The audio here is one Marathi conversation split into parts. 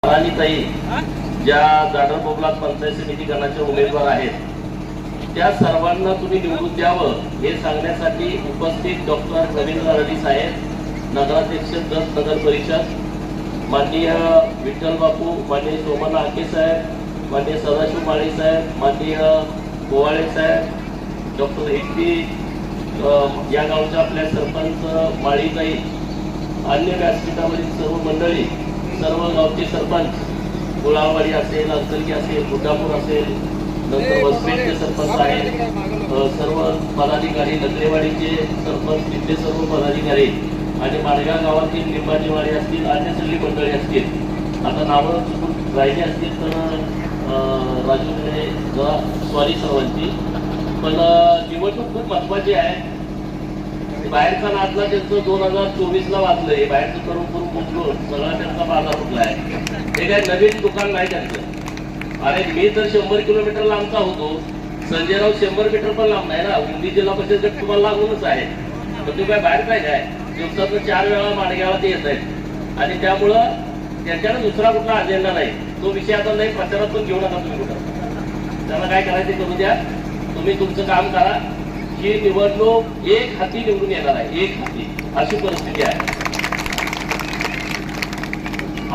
ताई ज्या जाडर बोबलात पंचायत समिती गणाचे उमेदवार आहेत त्या सर्वांना तुम्ही निवडून द्यावं हे सांगण्यासाठी उपस्थित डॉक्टर रवींद्र रडी साहेब, नगराध्यक्ष दत्त नगर परिषद, माननीय विठ्ठल बापू, माननीय सोमन आके साहेब, माननीय सदाशिव माळी साहेब, माननीय गोवाळे साहेब, डॉक्टर हेक्टी, या गावच्या आपल्या सरपंच माळीताई, अन्य व्यासपीठावरील सर्व मंडळी, सर्व गावचे सरपंच, गुलाबवाडी असेल, अंतर्गी असेल, बुद्धापूर असेल, नंतर वसपेठचे सरपंच आहेत, सर्व पदाधिकारी, नगरेवाडीचे सरपंच, तिथले सर्व पदाधिकारी आणि माडगाव गावातील लिंबाचीवाडी असतील, अन्य सगळी मंडळी असतील. आता नावं चुकून राहिली असतील तर राजूकडे जरा सॉरी सर्वांची. पण निवडणूक खूप महत्वाची आहे. बाहेरचा नाचला त्यांचं 2024ला वाचलंय, बाहेरचं करून करून मुकलो, सगळा त्यांचा बाजार उठला आहे. हे काय नवीन दुकान नाही त्यांचं. अरे मी तर 100 किलोमीटर लांबचा होतो, संजयराव 100 मीटर पण लांब नाही ना. हिंदी जिल्हा परिषद गट तुम्हाला लागूनच आहे. तर तुम्ही काय बाहेर काय दिवसातून 4 वेळा माडगावला ते येत आहेत आणि त्यामुळं त्यांच्याकडे दुसरा कुठला अजेंडा नाही. तो विषय आता नाही प्रचारात पण घेऊ नका तुम्ही कुठं. त्यांना काय करायचं करू द्या, तुम्ही तुमचं काम करा. ही निवडणूक एक हाती निवडून येणार आहे, एक हाती, अशी परिस्थिती आहे.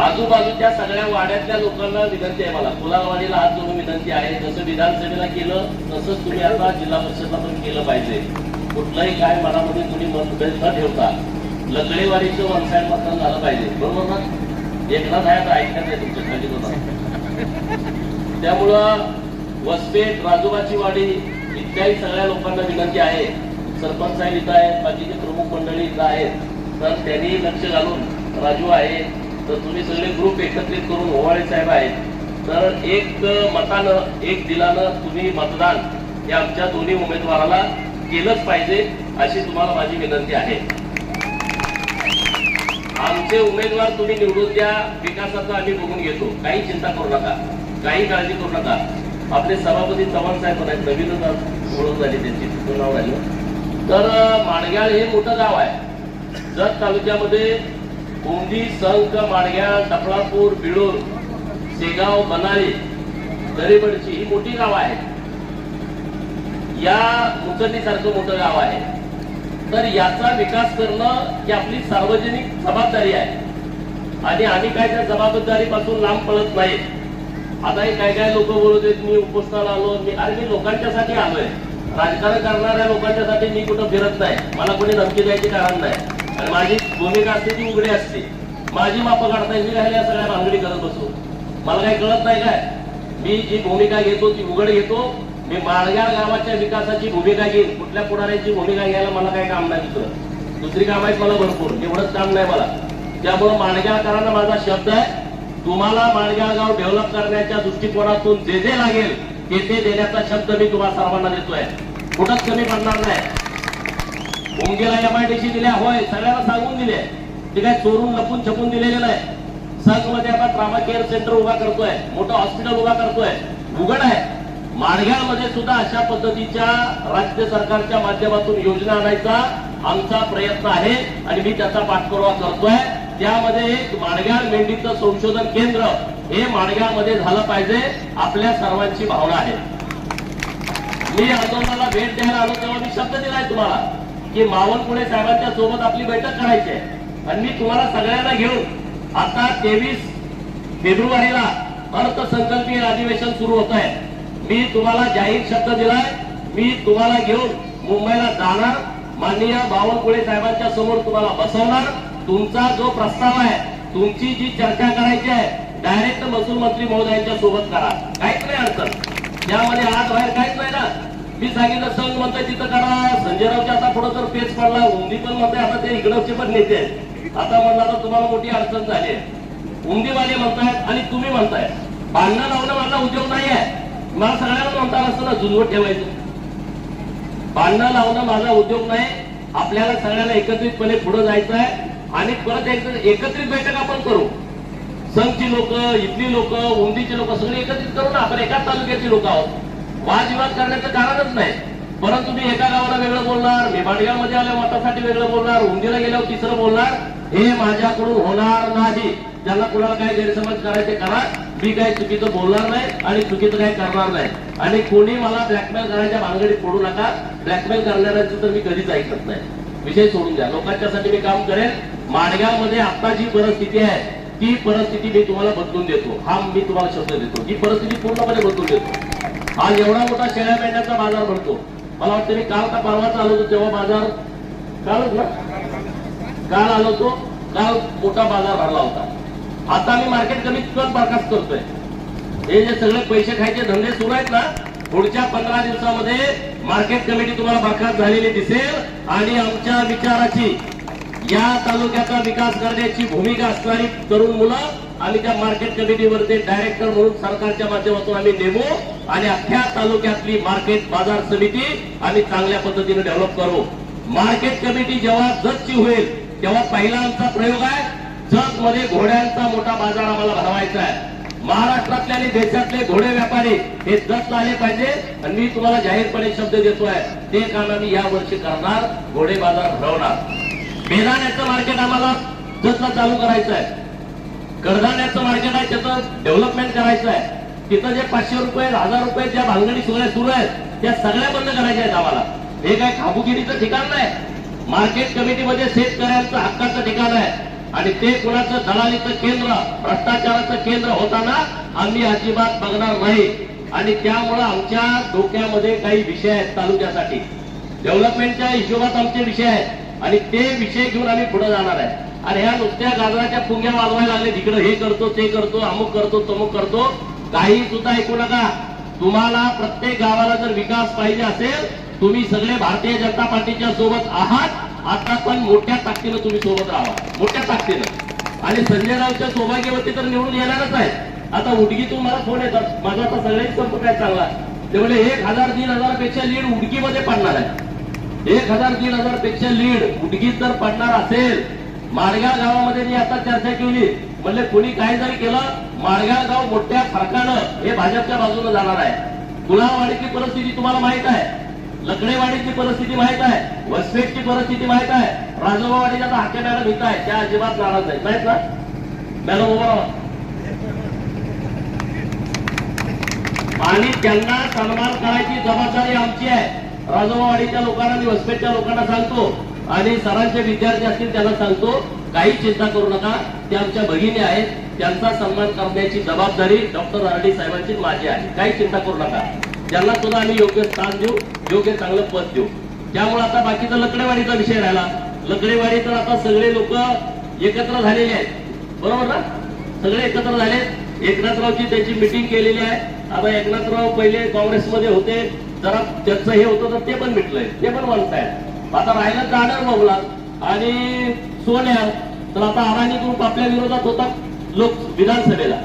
आजूबाजूच्या सगळ्या वाड्यातल्या लोकांना विनंती आहे, मला गुलाबवाडीला हात जोडून विनंती आहे. जसं विधानसभेला केलं तसंच तुम्ही आता जिल्हा परिषदला पण केलं पाहिजे. कुठलंही काय मनामध्ये तुम्ही मतभेद न ठेवता लकडेवाडीचं वन साइड मतदान झालं पाहिजे, बरोबर ना? एकनाथ आहे तर ऐकण्यात आहे तुमच्या खाली होता. त्यामुळं वसपेठ, राजूबाची वाडी इत्यादी सगळ्या लोकांना विनंती आहे. सरपंच साहेब इथं आहेत, बाकीचे प्रमुख मंडळी इथं आहेत, तर त्यांनी लक्ष घालून, राजू आहे तर तुम्ही सगळे ग्रुप एकत्रित करून, ओवाळे साहेब आहेत तर एक मतानं, एक दिलानं तुम्ही मतदान हे आमच्या दोन्ही उमेदवाराला केलंच पाहिजे, अशी तुम्हाला माझी विनंती आहे. आमचे उमेदवार तुम्ही निवडून द्या, विकासाचं आम्ही बघून घेतो, काही चिंता करू नका, काही काळजी करू नका. आपले सभापती चव्हाण साहेब पण आहेत, नवीनच ओळख झाली त्यांची, नाव राहिलं. तर माडगाळ हे मोठं गाव आहे. जत तालुक्यामध्ये उमदी, संख, माडगाळ, टपळापूर, बिळूर, शेगाव, बनाळी, दरेबडची ही मोठी गाव आहेत. या मुकंदीसारखं मोठं गाव आहे. तर याचा विकास करणं ही आपली सार्वजनिक जबाबदारी आहे आणि आम्ही काय त्या जबाबदारीपासून लांब पळत नाही. आता काय काय लोक बोलत आहेत मी उपोषणाला आलो, मी लोकांच्यासाठी आलोय. राजकारण करणाऱ्या लोकांच्यासाठी मी कुठं फिरत नाही. मला कोणी धमकी द्यायचे कारण नाही आणि माझी भूमिका असते ती उघडी असते. माझी मापं काढता मी राहिल्या सगळ्या भानगडी करत बसू, मला काही कळत नाही काय. मी जी भूमिका घेतो ती उघड घेतो. मी माडगाळ गावाच्या विकासाची भूमिका घेईन, कुठल्या पुढाऱ्याची भूमिका घ्यायला मला काही काम नाही. दुसरी काम आहेत मला भरपूर, एवढंच काम नाही मला. त्यामुळे माडगाळकरांना माझा शब्द आहे, तुम्हाला माडगाळ गाव डेव्हलप करण्याच्या दृष्टिकोनातून जे जे लागेल ते देण्याचा शब्द मी तुम्हाला सर्वांना देतोय. कुठंच कमी पडणार नाही. उमगेला MIDC दिल्या, होय सगळ्यांना सांगून दिले, ते काय चोरून लपून छपून दिलेलं नाही. संघ मध्ये आपण ट्रॉमा केअर सेंटर उभा करतोय, मोठं हॉस्पिटल उभा करतोय, उघड आहे. माडगाळ मध्ये सुद्धा अशा पद्धतीच्या राज्य सरकारच्या माध्यमातून योजना आणायचा आमचा प्रयत्न आहे आणि मी त्याचा पाठपुरावा करतोय. त्यामध्ये एक माडगाळ मेंढीचं संशोधन केंद्र हे माडगाळ मध्ये झालं पाहिजे, आपल्या सर्वांची भावना आहे. मी आंदोलनाला भेट द्यायला आलो तेव्हा मी शब्द दिलाय तुम्हाला की मावनकुळे साहेबांच्या सोबत आपली बैठक करायची आहे आणि मी तुम्हाला सगळ्यांना घेऊन आता 23 फेब्रुवारीला अर्थसंकल्पीय अधिवेशन सुरू होत आहे. मी तुम्हाला जाहीर शब्द दिलाय, मी तुम्हाला घेऊन मुंबईला जाणार, माननीय बावनकुळे साहेबांच्या समोर तुम्हाला बसवणार. तुमचा जो प्रस्ताव आहे, तुमची जी चर्चा करायची आहे, डायरेक्ट महसूल मंत्री महोदयांच्या सोबत करा, काहीच नाही अडचण. त्यामध्ये आत बाहेर काहीच नाही ना. मी सांगितलं संघ म्हणतोय तिथं करा, संजयरावच्या आता पुढे तर पेच पडला, उमदी पण म्हणतोय, आता ते इकडचे पण नेते आहेत. आता म्हणलं तर तुम्हाला मोठी अडचण झाली आहे. उमदीवाले म्हणतायत आणि तुम्ही म्हणताय, भांडणं लावणं माझा उद्योग नाही आहे. मला सगळ्यांना म्हणता असं ना झुंजवत ठेवायचं. भांडणं लावणं माझा उद्योग नाही. आपल्याला सगळ्यांना एकत्रितपणे पुढे जायचं आहे आणि परत एकत्रित बैठक आपण करू. संघची लोक, इथली लोक, उमदीची लोक सगळे एकत्रित करू ना. आपण एकाच तालुक्याची लोक आहोत, वादविवाद करण्याचं कारणच नाही. परंतु मी एका गावाला वेगळं बोलणार, मी माडगाव मध्ये आल्या मतासाठी वेगळं बोलणार, उमदीला गेल्यावर तिसरं बोलणार, हे माझ्याकडून होणार नाही. ज्यांना कुणाला काय गैरसमज करायचे करा, मी काही चुकीचं बोलणार नाही आणि चुकीचं काही करणार नाही. आणि कोणी मला ब्लॅकमेल करायच्या भानगडीत पडू नका. ब्लॅकमेल करणाऱ्यांचं तर मी कधीच ऐकत नाही. विषय सोडून द्या. लोकांच्यासाठी मी काम करेन. माडगावमध्ये आता जी परिस्थिती आहे ती परिस्थिती मी तुम्हाला बदलून देतो. हा मी तुम्हाला शब्द देतो. ही परिस्थिती पूर्णपणे बदलून देतो. आज एवढा मोठा शेळ्या मेंढ्याचा बाजार भरतो. मला वाटतं मी काल का परवाच आलो होतो तेव्हा बाजार कालच ना काल आलो होतो. काल मोठा बाजार भरला होता. आता मी मार्केट कमीत कमी बरखास्त करतोय. हे जे सगळे पैसे खायचे धंदे सुरू आहेत ना, पुढच्या 15 दिवसामध्ये मार्केट कमिटी तुम्हाला बरखास्त झालेली दिसेल आणि आमच्या विचाराची या तालुक्याचा विकास करण्याची भूमिका असणारी तरुण मुलं आम्ही त्या मार्केट कमिटीवरती डायरेक्टर म्हणून सरकारच्या माध्यमातून आम्ही नेमू आणि अख्ख्या तालुक्यातली मार्केट बाजार समिती आम्ही चांगल्या पद्धतीने डेव्हलप करू. मार्केट कमिटी जेव्हा जतची होईल तेव्हा पहिला आमचा प्रयोग आहे, जत मध्ये घोड्यांचा मोठा बाजार आम्हाला भरवायचा आहे. महाराष्ट्रातले आणि देशातले घोडे व्यापारी हे जत आले पाहिजे आणि मी तुम्हाला जाहीरपणे शब्द देतोय ते काम आम्ही या वर्षी करणार. घोडे बाजार भरवणार. बेदाण्याचं मार्केट आम्हाला जतला चालू करायचं आहे. कडधान्याचं मार्केट आहे त्याचं डेव्हलपमेंट करायचं आहे. तिथं जे 500 रुपये 1000 रुपये ज्या भानगडी सुरू आहेत त्या सगळ्या बंद करायच्या आहेत आम्हाला. हे काय खाबुगिरीचं ठिकाण नाही. मार्केट कमिटीमध्ये शेतकऱ्यांचं हक्काचं ठिकाण आहे आणि ते कुणाचं दलालीचं केंद्र भ्रष्टाचाराचं केंद्र होताना आम्ही अजिबात बघणार नाही. आणि त्यामुळं आमच्या डोक्यामध्ये काही विषय आहेत तालुक्यासाठी डेव्हलपमेंटच्या हिशोबात आमचे विषय आहेत आणि ते विषय घेऊन आम्ही पुढे जाणार आहे. आणि ह्या नुसत्या गाजराच्या पुंग्या वाजवायला लागले तिकडे हे करतो ते करतो अमुक करतो तमुक करतो काही सुद्धा ऐकू नका. तुम्हाला प्रत्येक गावाला जर विकास पाहिजे असेल तुम्ही सगळे भारतीय जनता पार्टीच्या सोबत आहात. आता पण मोठ्या ताकदीनं तुम्ही सोबत राहा, मोठ्या ताकदीनं. आणि संजय रावच्या सौभाग्यवती तर निवडून येणारच आहे. आता उडगीतून मला फोन येतात, माझा आता सगळ्यांनी संपर्क आहे चांगला. ते म्हणजे 1000-1500 पेक्षा लीड उडगीमध्ये पडणार आहे. 1000-1500 पेक्षा लीड उडगीत जर पडणार असेल. माडगाव गावामध्ये मी आता चर्चा केली म्हणजे कोणी काय जरी केलं माडगाव गाव मोठ्या फरकानं हे भाजपच्या बाजूने जाणार आहे. गुलावाडीची परिस्थिती तुम्हाला माहित आहे, लकडेवाडीची परिस्थिती माहित आहे, वसपेटची परिस्थिती माहित आहे, राजोबावाडीच्या हाके मॅडम भीत आहे त्या अजिबात नाराज नाही माहित ना मॅडम उभा राहा. आणि त्यांना सन्मान करायची जबाबदारी आमची आहे. राजोबावाडीच्या लोकांना आणि वसपेटच्या लोकांना सांगतो आणि सरांचे विद्यार्थी असतील त्यांना सांगतो काही चिंता करू नका. ते आमच्या भगिनी आहेत, त्यांचा सन्मान करण्याची जबाबदारी डॉक्टर आरडी साहेबांची माझी आहे. काही चिंता करू नका. त्यांना सुद्धा आम्ही योग्य स्थान देऊ, योग्य चांगलं पद देऊ. त्यामुळे आता बाकीचा लकडेवाडीचा विषय राहिला. लकडेवाडी तर आता सगळे लोक एकत्र झालेले आहेत, बरोबर ना? सगळे एकत्र झाले. एकनाथरावची त्यांची मिटिंग केलेली आहे. आता एकनाथराव पहिले काँग्रेसमध्ये होते, जरा त्यांचं हे होतं तर ते पण मिटलंय, ते पण म्हणताय. आता राहिलं दादर बाबूला आणि सोन्या. तर आता अडाणी ग्रुप आपल्या विरोधात होता लोक विधानसभेला.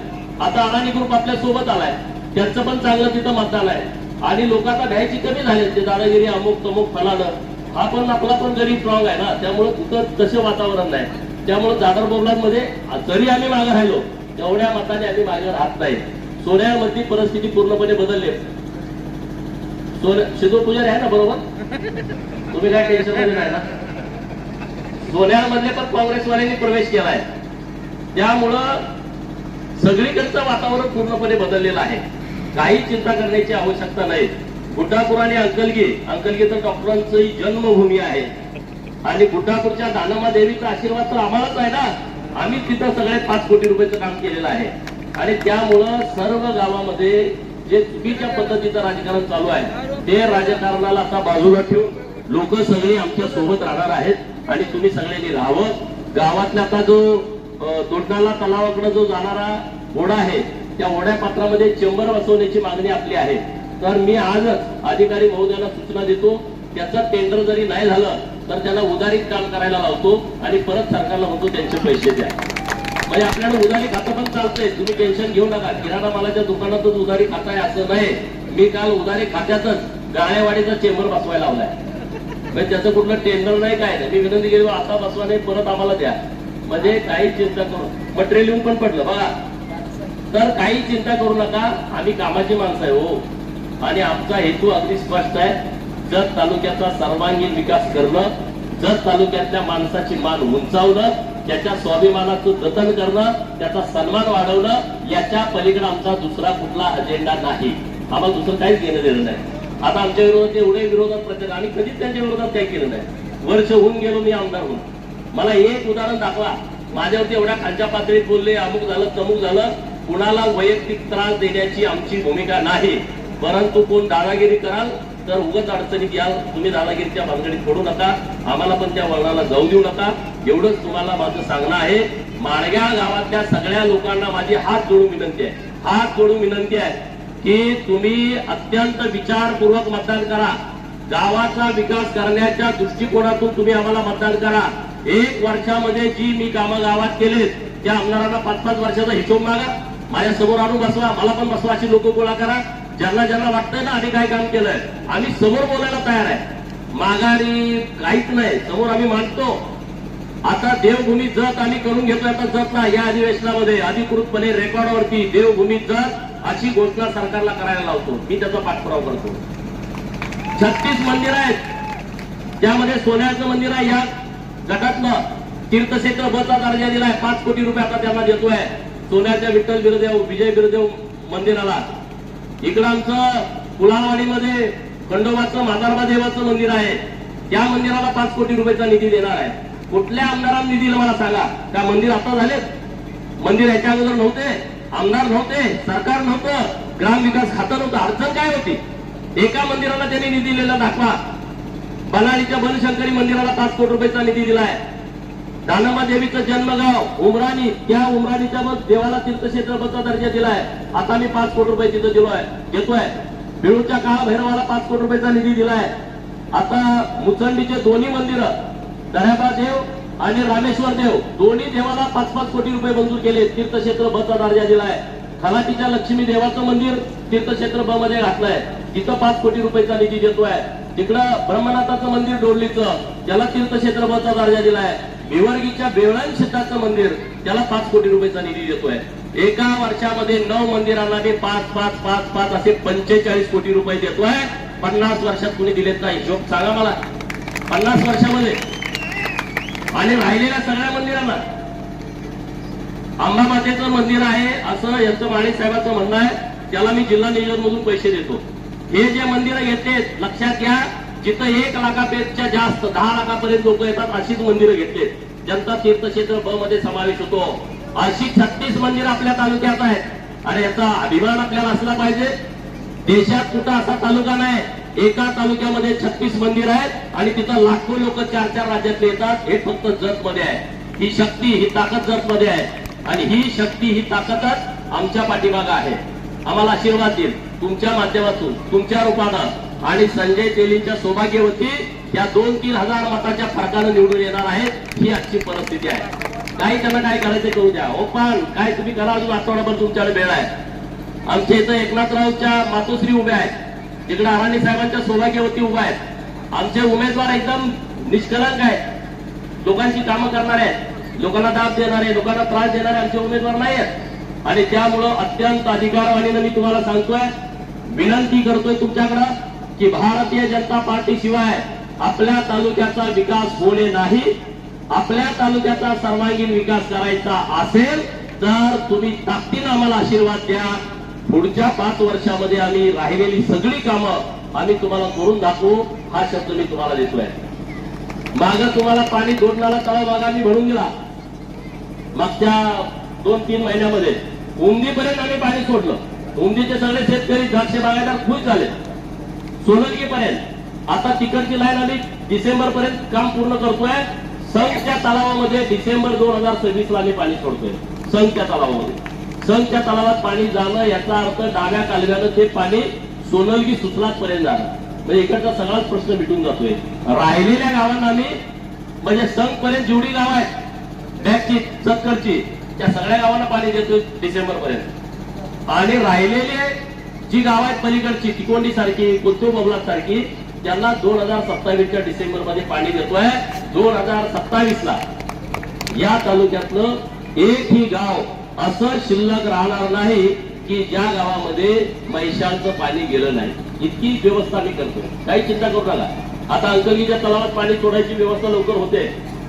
आता अडाणी ग्रुप आपल्या सोबत आलाय, त्यांचं पण चांगलं तिथं मतदान आहे. आणि लोक आता भ्यायची कमी झाले, ते दादागिरी अमुक तमुक फलानं. हा पण आपला पण गरीब स्ट्रॉंग आहे ना, त्यामुळे तिथं तसं वातावरण नाही. त्यामुळे दादर बोबलांमध्ये जरी आम्ही मागे राहिलो तेवढ्या मताने आम्ही मागे राहत नाही. सोन्यामधली परिस्थिती पूर्णपणे बदलली. शिदूर पुजारी आहे ना बरोबर, तुम्ही काय टेन्शन मध्ये नाही ना. सोन्यामधले पण काँग्रेसवाल्यांनी प्रवेश केलाय. त्यामुळं सगळीकडचं वातावरण पूर्णपणे बदललेलं आहे. काही चिंता करण्याची आवश्यकता नाही. गुड्डापूर आणि अंकलगी तर डॉक्टरांची जन्मभूमी आहे आणि गुड्डापूरच्या दानम्मा देवीचा आशीर्वाद तर आम्हालाच आहे ना. आम्ही तिथं सगळे 5 कोटी रुपयाचं काम केलेलं आहे. आणि त्यामुळं सर्व गावामध्ये जे चुकीच्या पद्धतीचं राजकारण चालू आहे ते राजकारणाला आता बाजूला ठेवून लोक सगळे आमच्या सोबत राहणार आहेत आणि तुम्ही सगळ्यांनी राहावं. गावातल्या आता जो दोडनाला तलावाकडे जो जाणारा ओढा आहे त्या ओढ्या पात्रामध्ये चेंबर बसवण्याची मागणी आपली आहे. तर मी आजच अधिकारी महोदयांना सूचना देतो, त्याचं टेंडर जरी नाही झालं तर त्यांना उधारीत काम करायला लावतो आणि परत सरकारला म्हणतो त्यांचे पैसे द्या. म्हणजे आपल्याला उधारी खातं पण चालतंय, तुम्ही टेन्शन घेऊ नका. किराणा मालाच्या दुकानातच उधारी खाता आहे असं नाही. मी काल उधारी खात्यातच गाळेवाडीचा चेंबर बसवायला लावलाय. म्हणजे त्याचं कुठलं टेंडर नाही काय नाही. मी विनंती केली आता बसवा नाही परत आम्हाला द्या. म्हणजे काही चिंता करू, मटेरियल येऊन पण पडलं बघा. तर काही चिंता करू नका, आम्ही कामाची माणसं आहे हो. आणि आमचा हेतू अगदी स्पष्ट आहे, जत तालुक्याचा सर्वांगीण विकास करणं, जत तालुक्यातल्या माणसाची मान उंचावणं त्याच्या स्वाभिमानाचं जतन करणं, त्याचा सन्मान वाढवणं, याच्या पलीकडे आमचा दुसरा कुठला अजेंडा नाही. आम्हाला दुसरं काहीच घेणं देणं नाही. आता आमच्या विरोधात एवढे विरोधात प्रचार, आणि कधीच त्यांच्या विरोधात काही केलं नाही. वर्ष होऊन गेलो मी आमदार होऊन. मला एक उदाहरण दाखवा, माझ्यावरती एवढ्या खालच्या पातळीत बोलले, अमुक झालं तमुक झालं. कुणाला वैयक्तिक त्रास देण्याची आमची भूमिका नाही. परंतु कोण दादागिरी कराल तर उगाच अडचणीत याल. तुम्ही दादागिरीच्या भानगडीत पडू नका, आम्हाला पण त्या वळणाला जाऊ देऊ नका. एवढंच तुम्हाला माझं सांगणं आहे. माळग्या गावातल्या सगळ्या लोकांना माझी हात जोडून विनंती आहे, हात जोडून विनंती आहे की तुम्ही अत्यंत विचारपूर्वक मतदान करा. गावाचा विकास करण्याच्या दृष्टिकोनातून तुम्ही आम्हाला मतदान करा. 1 वर्षामध्ये जी मी कामं गावात केलेत त्या आमदारांना 5-5 वर्षाचा हिशोब मागा. माझ्या समोर आणून बसवा, मला पण बसवा, अशी लोक गोळा करा. ज्यांना ज्यांना वाटतंय ना आम्ही काय काम केलंय, आम्ही समोर बोलायला तयार आहे. माघारी काहीच नाही, समोर आम्ही मांडतो. आता देवभूमी जत आम्ही करून घेतोय. आता जत ना या अधिवेशनामध्ये अधिकृतपणे रेकॉर्डवरती देवभूमी जत अशी घोषणा सरकारला करायला लावतो. मी त्याचा पाठपुरावा करतो. 36 मंदिर आहेत, त्यामध्ये सोन्याचं मंदिर आहे. या गटातलं तीर्थक्षेत्र बचा दर्जा दिलाय. 5 कोटी रुपये आता त्यांना देतोय. सोन्याच्या विठ्ठल बिरदेव, विजय बिरदेव मंदिराला. इकडं आमचं कुलाळवाडीमध्ये खंडोबाचं मादारबा देवाचं मंदिर आहे, त्या मंदिराला 5 कोटी रुपयाचा निधी देणार आहे. कुठल्या आमदारांनी निधी दिला मला सांगा. त्या मंदिर आता झालेत, मंदिर याच्या अगोदर नव्हते, आमदार नव्हते, सरकार नव्हतं, ग्रामविकास खातं नव्हतं. अडचण काय होती? एका मंदिराला त्यांनी निधी दिलेला दाखवा. बनाळीच्या बनशंकरी मंदिराला 5 कोटी रुपयाचा निधी दिलाय. दानम्मा देवीचं जन्मगाव उमराणी, त्या उमराणीच्या देवाला तीर्थक्षेत्र बचा दर्जा दिलाय. आता मी 5 कोटी रुपये तिथं देतोय. बिळूच्या काळ भैरवाला 5 कोटी रुपयाचा निधी दिलाय. आता मुचंडीचे दोन्ही मंदिरं, दर्याबा देव आणि रामेश्वर देव, दोन्ही देवाला 5-5 कोटी रुपये मंजूर केले. तीर्थक्षेत्र बचा दर्जा दिलाय. खलाटीच्या लक्ष्मी देवाचं मंदिर तीर्थक्षेत्र ब मध्ये घातलंय, तिथं 5 कोटी रुपयाचा निधी देतोय. तिकडं ब्रह्मनाथाचं मंदिर डोरलीचं, त्याला तीर्थक्षेत्र बचा दर्जा दिलाय. भिवर्गीच्या बेवळण शेताचं मंदिर, त्याला 5 कोटी रुपयाचा निधी देतोय. एका वर्षामध्ये 9 मंदिरांना मी 5-5-5-5 असे 45 कोटी रुपये देतोय. 50 वर्षात कुणी दिलेत नाही. हिशोब सांगा मला. 50 वर्षामध्ये. आणि राहिलेल्या सगळ्या मंदिरांना, अंबामातेचं मंदिर आहे असं यांचं माणिक साहेबांचं म्हणणं आहे, त्याला मी जिल्हा नियोजन मधून पैसे देतो. हे जे मंदिरं घेतलेत, लक्षात घ्या, जिथं 1 लाखापेक्षा जास्त 10 लाखापर्यंत लोक येतात अशीच मंदिरं घेतलेत. जनता तीर्थक्षेत्र ब मध्ये समावेश होतो. अशी 36 मंदिरं आपल्या तालुक्यात आहेत. आणि याचा अभिमान आपल्याला असला पाहिजे. देशात कुठं असा तालुका नाही, एका तालुक्यामध्ये 36 मंदिर आहेत आणि तिथं लाखो लोक 4-4 राज्यातले येतात. हे फक्त जत मध्ये आहे. ही शक्ती, ही ताकद जत मध्ये आहे. आणि ही शक्ती, ही ताकदच आमच्या पाठीमागं आहे. आम्हाला आशीर्वाद देईल तुमच्या माध्यमातून, तुमच्या रूपानं. आणि संजय तेलींच्या सौभाग्यवती या 2-3 हजार मताच्या फरकानं निवडून येणार आहेत. ही आजची परिस्थिती आहे. काही त्यांना काय करायचं करू द्या. हो पण काय तुम्ही करा, अजून आठवडाभर तुमच्याकडे वेळ आहे. आमच्या इथं एकनाथरावच्या मातोश्री उभ्या आहेत, तिकडे अराणी साहेबांच्या सौभाग्यवती उभ्या आहेत. आमचे उमेदवार एकदम निष्कलंक आहेत, लोकांची कामं करणारे आहेत, लोकांना दाब देणारे, लोकांना त्रास देणारे आमचे उमेदवार नाही आहेत. आणि त्यामुळं अत्यंत अधिकारवाणीनं मी तुम्हाला सांगतोय, विनंती करतोय तुमच्याकडं की भारतीय जनता पार्टी शिवाय आपल्या तालुक्याचा विकास होणे नाही. आपल्या तालुक्याचा सर्वांगीण विकास करायचा असेल तर तुम्ही ताकदीनं आम्हाला आशीर्वाद द्या. पुढच्या 5 वर्षामध्ये आम्ही राहिलेली सगळी कामं आम्ही तुम्हाला करून दाखवू, हा शब्द मी तुम्हाला देतोय. मागं तुम्हाला पाणी जोडणारा तळा भाग आम्ही भरून दिला. मागच्या 2-3 महिन्यामध्ये उमदीपर्यंत आम्ही पाणी सोडलं. उमदीचे सगळे शेतकरी द्राक्ष बागायदार खुश झाले. सोलंकीपर्यंत आता तिकडची लाईन आम्ही डिसेंबर पर्यंत काम पूर्ण करतोय. संघच्या तलावामध्ये डिसेंबर 2026 ला आम्ही पाणी सोडतोय. संघच्या तलावामध्ये, संघच्या तलावात पाणी जाणं याचा अर्थ डाव्या कालव्यानं ते पाणी सोनलगी सुसलात पर्यंत जाणं, म्हणजे इकडचा सगळाच प्रश्न मिटून जातोय. राहिलेल्या गावांना आम्ही, म्हणजे संघ पर्यंत जेवढी गाव आहेत बॅगची चक्करची, त्या सगळ्या गावांना पाणी देतोय डिसेंबर पर्यंत. आणि राहिलेले जी गाव आहेत पलीकडची, तिकोंडी सारखी, कुलतूर सारखी, त्यांना 2027च्या डिसेंबर मध्ये पाणी देतोय. 2027 ला या तालुक्यातलं एकही गाव असं शिल्लक राहणार नाही की ज्या गावामध्ये म्हैशांचं पाणी गेलं नाही. इतकी व्यवस्था मी करतोय, काही चिंता करू नका. आता अंकलीच्या तलावात पाणी सोडायची व्यवस्था लवकर होते.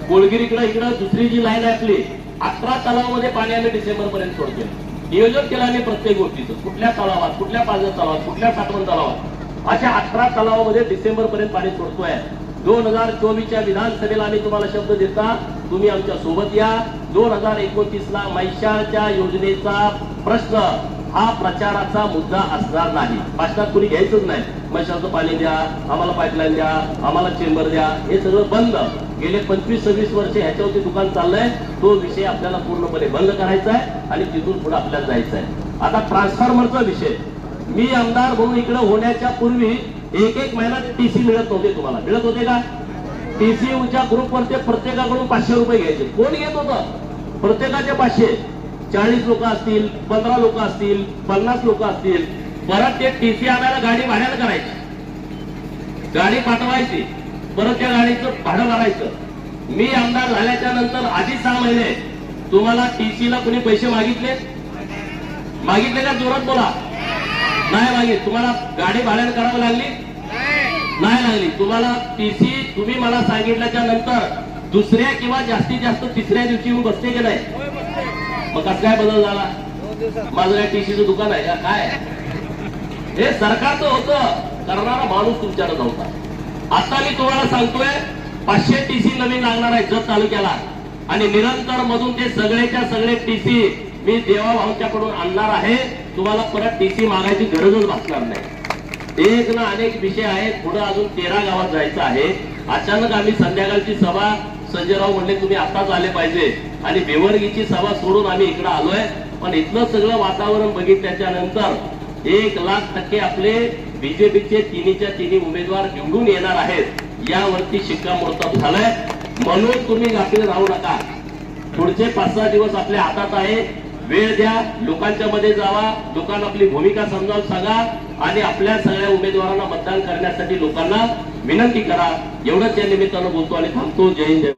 कोळगिरीकडे इकडं दुसरी जी लाईन आहे आपली 18 तलावामध्ये पाणी आम्ही डिसेंबर पर्यंत सोडतोय. नियोजन केलं आम्ही प्रत्येक गोष्टीचं, कुठल्या तलावात, कुठल्या पाझर तलावात, कुठल्या साठवण तलावात, अशा 18 तलावामध्ये डिसेंबर पर्यंत पाणी सोडतोय. 2024च्या विधानसभेला आम्ही तुम्हाला शब्द देता, तुम्ही आमच्या सोबत या. 2029ला मैशाळच्या योजनेचा प्रश्न हा प्रचाराचा मुद्दा असणार नाही. भाषणात कुणी घ्यायचंच नाही. मैशाळचं पाणी द्या, आम्हाला पाईपलाईन द्या, आम्हाला चेंबर द्या, हे सगळं बंद. गेले 25-26 वर्ष ह्याच्यावरती दुकान चाललंय. तो विषय आपल्याला पूर्णपणे बंद करायचा आहे आणि तिथून पुढे आपल्याला जायचं आहे. आता ट्रान्सफॉर्मरचा विषय, मी आमदार म्हणून इकडे होण्याच्या पूर्वी एक महिना टीसी मिळत नव्हते. तुम्हाला मिळत होते का? टीसीयूच्या ग्रुपवरती प्रत्येकाकडून 500 रुपये घ्यायचे. कोण घेत होतं? प्रत्येकाचे 500. 40 लोक असतील, 15 लोक असतील, 50 लोक असतील. परत ते टीसी आणायला गाडी भाड्याला करायची, गाडी पाठवायची, परत त्या गाडीचं भाडं भरायचं. मी आमदार झाल्याच्या नंतर आधी 6 महिने तुम्हाला टीसीला कुणी पैसे मागितले का? जोरात बोला. नाही मागित. तुम्हाला गाडी भाड्याने करावी लागली? नाही लागली. तुम्हाला टीसी तुम्ही मला सांगितल्याच्या नंतर दुसऱ्या किंवा जास्तीत जास्त तिसऱ्या दिवशी येऊन बसते की नाही? मग कसं काय बदल झाला? माझं काय टीसीचं दुकान आहे का काय? हे सरकारचं होतं, करणारा माणूस तुमच्याकडे नव्हता. आता मी तुम्हाला सांगतोय 500 टीसी नवीन लागणार आहे जत तालुक्याला आणि निरंतर मधून ते सगळेच्या सगळे टीसी मी देवाभाऊंच्याकडून आणणार आहे. तुम्हाला परत टीसी मागायची गरजच भासणार नाही. एक ना अनेक विषय आहेत. पुढे अजून 13 गावात जायचं आहे. अचानक आम्ही संध्याकाळची सभा, संजयराव म्हणले तुम्ही आताच आले पाहिजे आणि बेवर्गीची सभा सोडून आम्ही इकडे आलोय. पण इथलं सगळं वातावरण बघितल्याच्या नंतर 1,00,000% आपले बीजेपीचे तिन्हीच्या तिन्ही उमेदवार निवडून येणार आहेत यावरती शिक्कामोर्तब झालंय. म्हणून तुम्ही गाफील राहू नका. पुढचे 5-6 दिवस आपल्या हातात आहे. वेळ द्या, लोकांच्या मध्ये जावा, लोकांना आपली भूमिका समजावून सांगा आणि आपल्या सगळ्या उमेदवारांना मतदान करण्यासाठी लोकांना विनंती करा. एवढंच या निमित्तानं बोलतो आणि थांबतो. जय हिंद.